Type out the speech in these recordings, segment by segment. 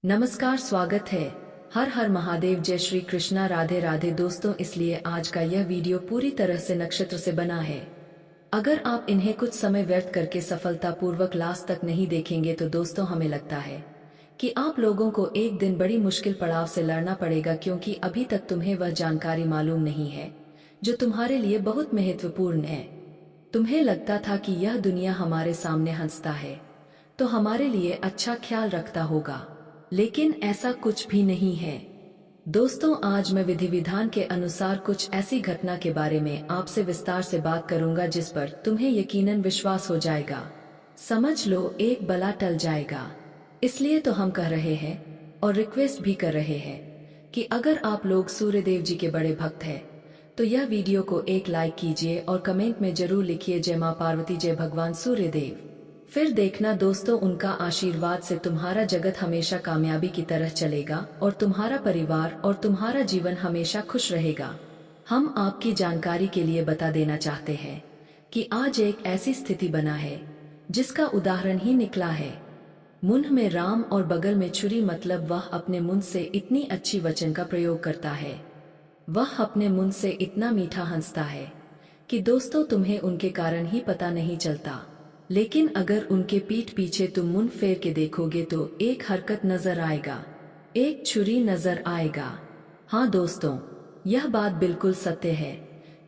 नमस्कार, स्वागत है। हर हर महादेव, जय श्री कृष्णा, राधे राधे। दोस्तों, इसलिए आज का यह वीडियो पूरी तरह से नक्षत्र से बना है। अगर आप इन्हें कुछ समय व्यर्थ करके सफलतापूर्वक लास्ट तक नहीं देखेंगे तो दोस्तों हमें लगता है कि आप लोगों को एक दिन बड़ी मुश्किल पड़ाव से लड़ना पड़ेगा, क्योंकि अभी तक तुम्हें वह जानकारी मालूम नहीं है जो तुम्हारे लिए बहुत महत्वपूर्ण है। तुम्हें लगता था कि यह दुनिया हमारे सामने हंसता है तो हमारे लिए अच्छा ख्याल रखता होगा, लेकिन ऐसा कुछ भी नहीं है। दोस्तों, आज मैं विधि विधान के अनुसार कुछ ऐसी घटना के बारे में आपसे विस्तार से बात करूंगा जिस पर तुम्हें यकीनन विश्वास हो जाएगा। समझ लो, एक बला टल जाएगा। इसलिए तो हम कह रहे हैं और रिक्वेस्ट भी कर रहे हैं कि अगर आप लोग सूर्यदेव जी के बड़े भक्त हैं तो यह वीडियो को एक लाइक कीजिए और कमेंट में जरूर लिखिए जय मां पार्वती, जय भगवान सूर्यदेव। फिर देखना दोस्तों, उनका आशीर्वाद से तुम्हारा जगत हमेशा कामयाबी की तरह चलेगा और तुम्हारा परिवार और तुम्हारा जीवन हमेशा खुश रहेगा। हम आपकी जानकारी के लिए बता देना चाहते हैं कि आज एक ऐसी स्थिति बना है जिसका उदाहरण ही निकला है। मुंह में राम और बगल में छुरी, मतलब वह अपने मुंह से इतनी अच्छी वचन का प्रयोग करता है, वह अपने मुंह से इतना मीठा हंसता है कि दोस्तों तुम्हें उनके कारण ही पता नहीं चलता। लेकिन अगर उनके पीठ पीछे तुम मुंह फेर के देखोगे तो एक हरकत नजर आएगा, एक छुरी नजर आएगा। हाँ दोस्तों, यह बात बिल्कुल सत्य है,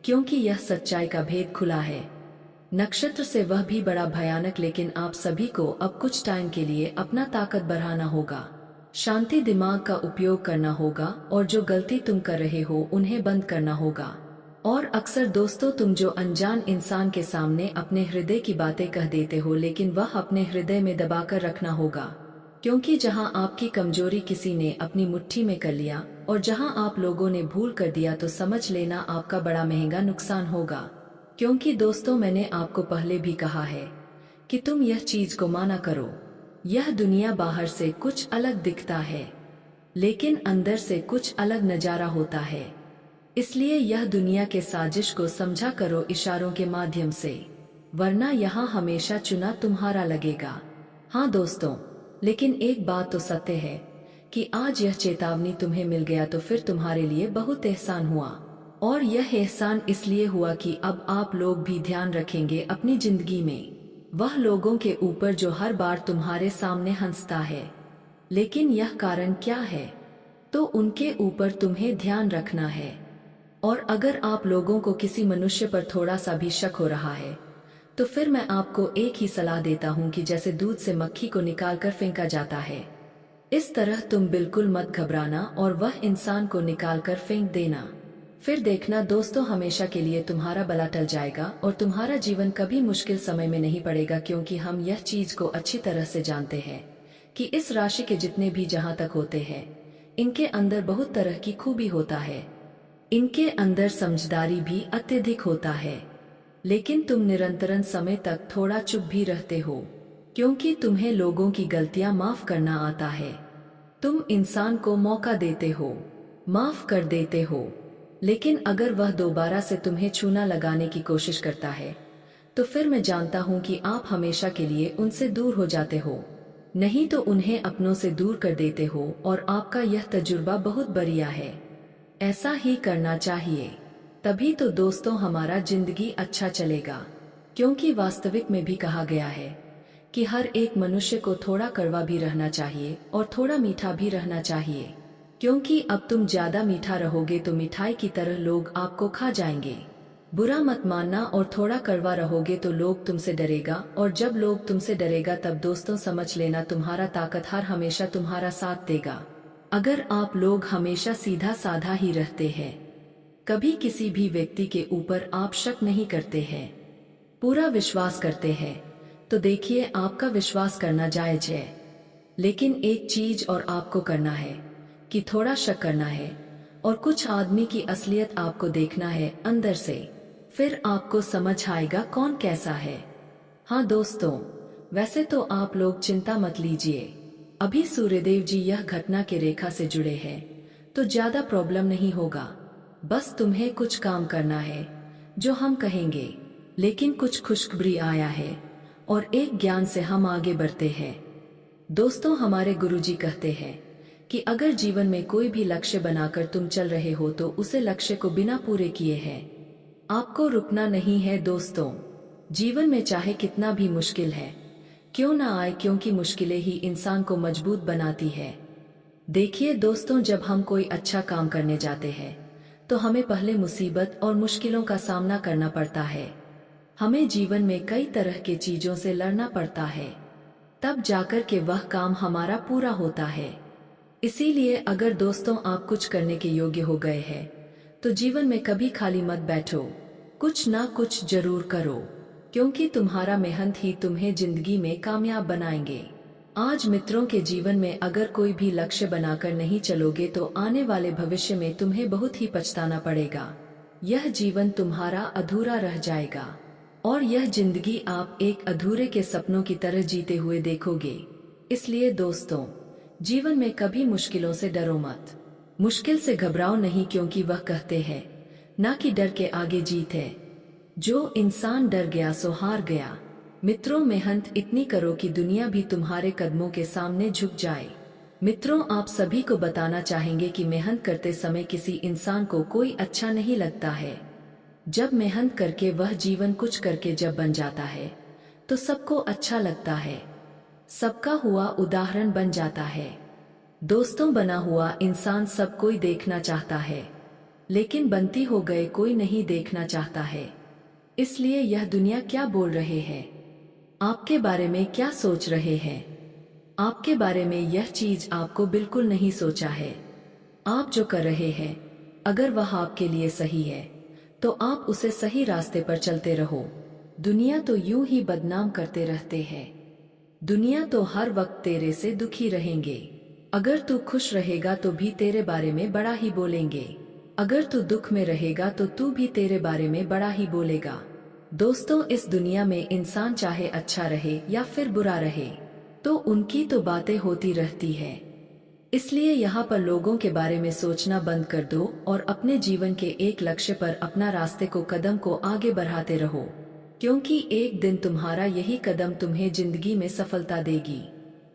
क्योंकि यह सच्चाई का भेद खुला है। नक्षत्र से वह भी बड़ा भयानक। लेकिन आप सभी को अब कुछ टाइम के लिए अपना ताकत बढ़ाना होगा, शांति दिमाग का उपयोग करना होगा और जो गलती तुम कर रहे हो उन्हें बंद करना होगा। और अक्सर दोस्तों, तुम जो अनजान इंसान के सामने अपने हृदय की बातें कह देते हो, लेकिन वह अपने हृदय में दबाकर रखना होगा, क्योंकि जहां आपकी कमजोरी किसी ने अपनी मुट्ठी में कर लिया और जहां आप लोगों ने भूल कर दिया तो समझ लेना आपका बड़ा महंगा नुकसान होगा। क्योंकि दोस्तों, मैंने आपको पहले भी कहा है कि तुम यह चीज को माना करो। यह दुनिया बाहर से कुछ अलग दिखता है, लेकिन अंदर से कुछ अलग नजारा होता है। इसलिए यह दुनिया के साजिश को समझा करो इशारों के माध्यम से, वरना यहाँ हमेशा चुना तुम्हारा लगेगा। हाँ दोस्तों, लेकिन एक बात तो सत्य है कि आज यह चेतावनी तुम्हें मिल गया तो फिर तुम्हारे लिए बहुत एहसान हुआ। और यह एहसान इसलिए हुआ कि अब आप लोग भी ध्यान रखेंगे अपनी जिंदगी में वह लोगों के ऊपर जो हर बार तुम्हारे सामने हंसता है। लेकिन यह कारण क्या है? तो उनके ऊपर तुम्हें ध्यान रखना है। और अगर आप लोगों को किसी मनुष्य पर थोड़ा सा भी शक हो रहा है तो फिर मैं आपको एक ही सलाह देता हूं कि जैसे दूध से मक्खी को निकालकर फेंका जाता है, इस तरह तुम बिल्कुल मत घबराना और वह इंसान को निकालकर फेंक देना। फिर देखना दोस्तों, हमेशा के लिए तुम्हारा बला टल जाएगा और तुम्हारा जीवन कभी मुश्किल समय में नहीं पड़ेगा। क्योंकि हम यह चीज को अच्छी तरह से जानते हैं कि इस राशि के जितने भी जहां तक होते हैं, इनके अंदर बहुत तरह की खूबी होता है, इनके अंदर समझदारी भी अत्यधिक होता है। लेकिन तुम निरंतरन समय तक थोड़ा चुप भी रहते हो, क्योंकि तुम्हें लोगों की गलतियां माफ करना आता है। तुम इंसान को मौका देते हो, माफ कर देते हो, लेकिन अगर वह दोबारा से तुम्हें चूना लगाने की कोशिश करता है तो फिर मैं जानता हूं कि आप हमेशा के लिए उनसे दूर हो जाते हो, नहीं तो उन्हें अपनों से दूर कर देते हो। और आपका यह तजुर्बा बहुत बढ़िया है, ऐसा ही करना चाहिए। तभी तो दोस्तों हमारा जिंदगी अच्छा चलेगा। क्योंकि वास्तविक में भी कहा गया है कि हर एक मनुष्य को थोड़ा कड़वा भी रहना चाहिए और थोड़ा मीठा भी रहना चाहिए। क्योंकि अब तुम ज्यादा मीठा रहोगे तो मिठाई की तरह लोग आपको खा जाएंगे। बुरा मत मानना, और थोड़ा कड़वा रहोगे तो लोग तुमसे डरेगा, और जब लोग तुमसे डरेगा तब दोस्तों समझ लेना तुम्हारा ताकतवर हमेशा तुम्हारा साथ देगा। अगर आप लोग हमेशा सीधा साधा ही रहते हैं, कभी किसी भी व्यक्ति के ऊपर आप शक नहीं करते हैं, पूरा विश्वास करते हैं, तो देखिए आपका विश्वास करना जायज है। लेकिन एक चीज और आपको करना है कि थोड़ा शक करना है और कुछ आदमी की असलियत आपको देखना है अंदर से, फिर आपको समझ आएगा कौन कैसा है। हाँ दोस्तों, वैसे तो आप लोग चिंता मत लीजिए, अभी सूर्यदेव जी यह घटना के रेखा से जुड़े हैं तो ज्यादा प्रॉब्लम नहीं होगा। बस तुम्हें कुछ काम करना है जो हम कहेंगे। लेकिन कुछ खुशखबरी आया है और एक ज्ञान से हम आगे बढ़ते हैं। दोस्तों, हमारे गुरुजी कहते हैं कि अगर जीवन में कोई भी लक्ष्य बनाकर तुम चल रहे हो तो उसे लक्ष्य को बिना पूरे किए हैं आपको रुकना नहीं है। दोस्तों, जीवन में चाहे कितना भी मुश्किल है क्यों ना आए, क्योंकि मुश्किलें ही इंसान को मजबूत बनाती है। देखिए दोस्तों, जब हम कोई अच्छा काम करने जाते हैं तो हमें पहले मुसीबत और मुश्किलों का सामना करना पड़ता है। हमें जीवन में कई तरह के चीजों से लड़ना पड़ता है, तब जाकर के वह काम हमारा पूरा होता है। इसीलिए अगर दोस्तों आप कुछ करने के योग्य हो गए हैं तो जीवन में कभी खाली मत बैठो, कुछ ना कुछ जरूर करो, क्योंकि तुम्हारा मेहनत ही तुम्हें जिंदगी में कामयाब बनाएंगे। आज मित्रों के जीवन में अगर कोई भी लक्ष्य बनाकर नहीं चलोगे तो आने वाले भविष्य में तुम्हें बहुत ही पछताना पड़ेगा। यह जीवन तुम्हारा अधूरा रह जाएगा और यह जिंदगी आप एक अधूरे के सपनों की तरह जीते हुए देखोगे। इसलिए दोस्तों, जीवन में कभी मुश्किलों से डरो मत, मुश्किल से घबराओ नहीं, क्योंकि वह कहते हैं ना कि डर के आगे जीत है, जो इंसान डर गया सो हार गया। मित्रों, मेहनत इतनी करो कि दुनिया भी तुम्हारे कदमों के सामने झुक जाए। मित्रों, आप सभी को बताना चाहेंगे कि मेहनत करते समय किसी इंसान को कोई अच्छा नहीं लगता है। जब मेहनत करके वह जीवन कुछ करके जब बन जाता है तो सबको अच्छा लगता है, सबका हुआ उदाहरण बन जाता है। दोस्तों, बना हुआ इंसान सब कोई देखना चाहता है, लेकिन बनती हो गए कोई नहीं देखना चाहता है। इसलिए यह दुनिया क्या बोल रहे हैं, आपके बारे में क्या सोच रहे हैं, आपके बारे में यह चीज आपको बिल्कुल नहीं सोचा है। आप जो कर रहे हैं अगर वह आपके लिए सही है तो आप उसे सही रास्ते पर चलते रहो। दुनिया तो यूं ही बदनाम करते रहते हैं, दुनिया तो हर वक्त तेरे से दुखी रहेंगे। अगर तू खुश रहेगा तो भी तेरे बारे में बड़ा ही बोलेंगे, अगर तू दुख में रहेगा तो तू भी तेरे बारे में बड़ा ही बोलेगा। दोस्तों, इस दुनिया में इंसान चाहे अच्छा रहे या फिर बुरा रहे तो उनकी तो बातें होती रहती है। इसलिए यहाँ पर लोगों के बारे में सोचना बंद कर दो और अपने जीवन के एक लक्ष्य पर अपना रास्ते को कदम को आगे बढ़ाते रहो, क्योंकि एक दिन तुम्हारा यही कदम तुम्हें जिंदगी में सफलता देगी।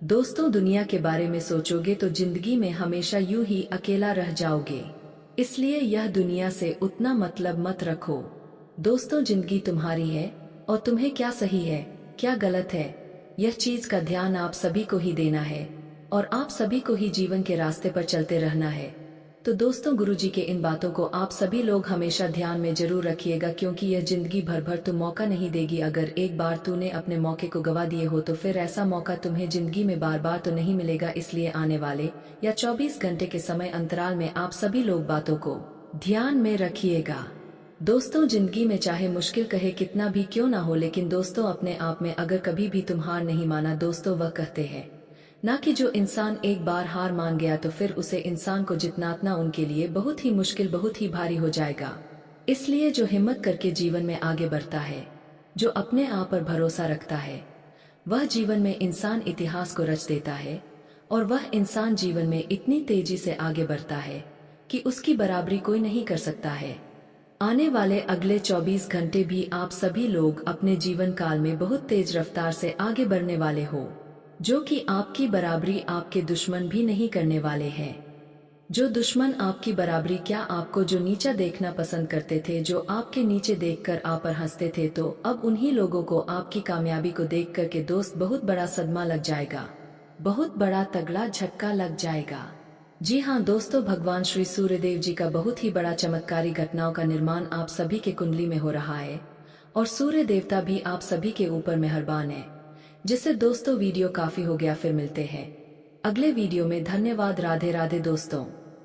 दोस्तों, दुनिया के बारे में सोचोगे तो जिंदगी में हमेशा यूं ही अकेला रह जाओगे। इसलिए यह दुनिया से उतना मतलब मत रखो। दोस्तों, जिंदगी तुम्हारी है और तुम्हें क्या सही है क्या गलत है यह चीज का ध्यान आप सभी को ही देना है और आप सभी को ही जीवन के रास्ते पर चलते रहना है। तो दोस्तों, गुरुजी के इन बातों को आप सभी लोग हमेशा ध्यान में जरूर रखिएगा, क्योंकि यह जिंदगी भर भर तुम मौका नहीं देगी। अगर एक बार तूने अपने मौके को गवा दिए हो तो फिर ऐसा मौका तुम्हें जिंदगी में बार बार तो नहीं मिलेगा। इसलिए आने वाले या 24 घंटे के समय अंतराल में आप सभी लोग बातों को ध्यान में रखिएगा। दोस्तों, जिंदगी में चाहे मुश्किल कहे कितना भी क्यों ना हो, लेकिन दोस्तों अपने आप में अगर कभी भी तुम हार नहीं माना, दोस्तों वह कहते हैं ना कि जो इंसान एक बार हार मान गया तो फिर उसे इंसान को जितना उनके लिए बहुत ही मुश्किल बहुत ही भारी हो जाएगा। इसलिए जो हिम्मत करके जीवन में आगे बढ़ता है, जो अपने आप पर भरोसा रखता है, वह जीवन में इंसान इतिहास को रच देता है और वह इंसान जीवन में इतनी तेजी से आगे बढ़ता है कि उसकी बराबरी कोई नहीं कर सकता है। आने वाले अगले 24 घंटे भी आप सभी लोग अपने जीवन काल में बहुत तेज रफ्तार से आगे बढ़ने वाले हो, जो कि आपकी बराबरी आपके दुश्मन भी नहीं करने वाले हैं। जो दुश्मन आपकी बराबरी क्या आपको जो नीचा देखना पसंद करते थे, जो आपके नीचे देखकर आप पर हंसते थे, तो अब उन्हीं लोगों को आपकी कामयाबी को देख कर के दोस्त बहुत बड़ा सदमा लग जाएगा, बहुत बड़ा तगड़ा झटका लग जाएगा। जी हाँ दोस्तों, भगवान श्री सूर्यदेव जी का बहुत ही बड़ा चमत्कारी घटनाओं का निर्माण आप सभी के कुंडली में हो रहा है और सूर्य देवता भी आप सभी के ऊपर मेहरबान है। जिससे दोस्तों वीडियो काफी हो गया, फिर मिलते हैं अगले वीडियो में। धन्यवाद। राधे राधे दोस्तों।